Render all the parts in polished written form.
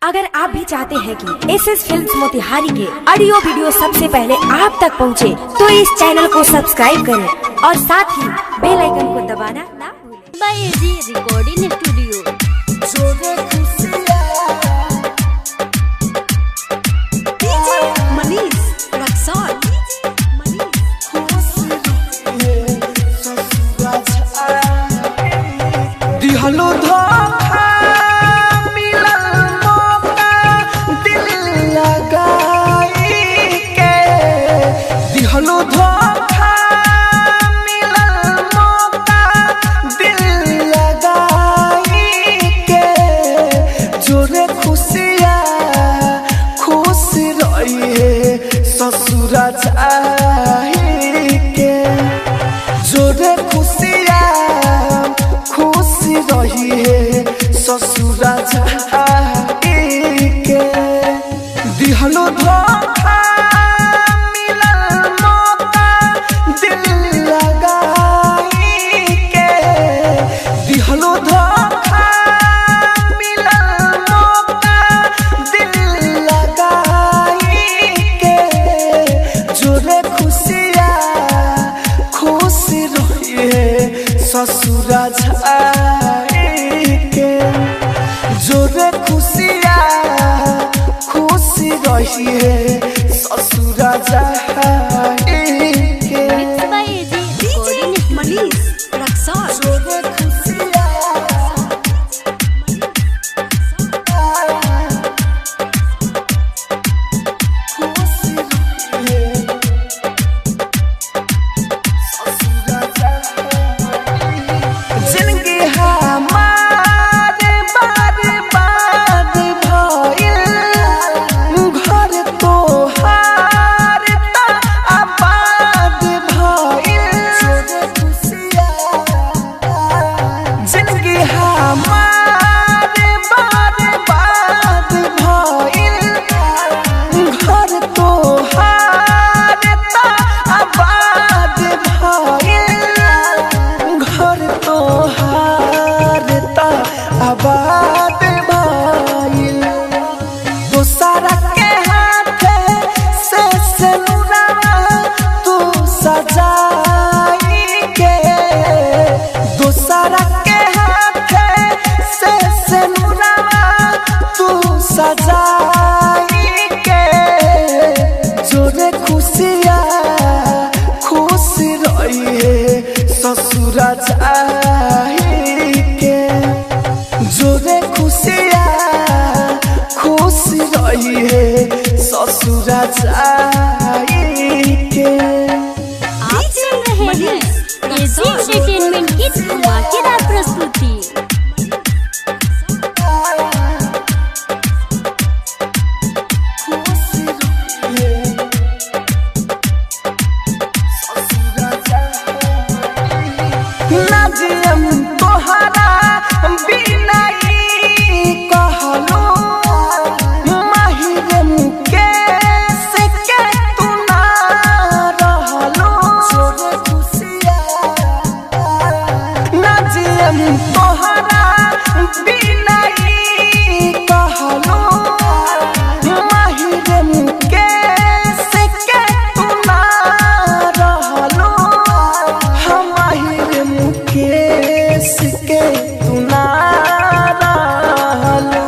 अगर आप भी चाहते हैं कि एसएस फिल्म्स मोतिहारी के ऑडियो वीडियो सबसे पहले आप तक पहुंचे, तो इस चैनल को सब्सक्राइब करें और साथ ही बेल आइकन को दबाना ना भूलें। बायजी रिकॉर्डिंग स्टूडियो मनीष रक्सौल। दिहलो धोखा मिलल मौका दिल लगाई के, दिहलो धोखा मिलल मौका दिल लगाई के, जोरे खुशियाँ खुश रहिए ससुरा चाही के, जोरे खुशियाँ खुश रहिए ससुरा चाही के, दिहलो धोखा मिलल मौका दिल लगाई के, दिहलो धोखा मिलल मौका दिल लगाई के, जोरे खुशियाँ खुश रहिए ससुरा चाही के, जोरे खुशियाँ खुश रहिए ससुरा चाही के। बायजी रिकॉर्डिंग मनीष रक्सौल। जोरे खुशियाँ खुश रहिए ससुरा चाही। जिंदगी हमारे बार बार भइल, घर तोहार त आबाद भइल, जिंदगी हमारे बार बार भइल, घर तोहार त आबाद भइल, घर तोहार त आबाद भइल, दोसरा के हाथे से सिनुरवा तू सजाई के, दोसरा के हाथे से सिनुरवा तू सजाई के, जोरे खुशियाँ खुश रहिए ससुरा चाही के, जोरे खुशियाँ खुश रहिए ससुरा चाही के। आप सुन रहे हैं एजी एंटरटेनमेंट की धमाकेदार प्रस्तुति। नाजियम तोहरा बिना ई कहलो, माहिरम के से के तू ना रहलो, नाजियम तोहरा बिना ई कहलो, माहिरम के से के तू ना रहलो, हमारे मुकेश के तू ना रहलो,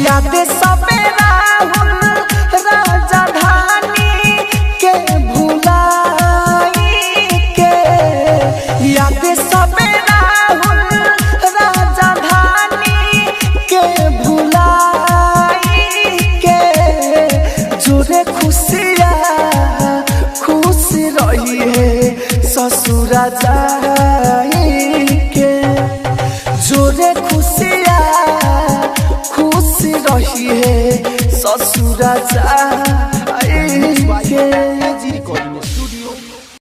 याद सबे राहुल राजधानी के भुलाई के, याद सबे राहुल राजधानी के भुलाई के, जोरे खुशियाँ खुश रहिए ससुरा चाही के, जोरे खुशियाँ खुश रहिए ससुरा चाही के।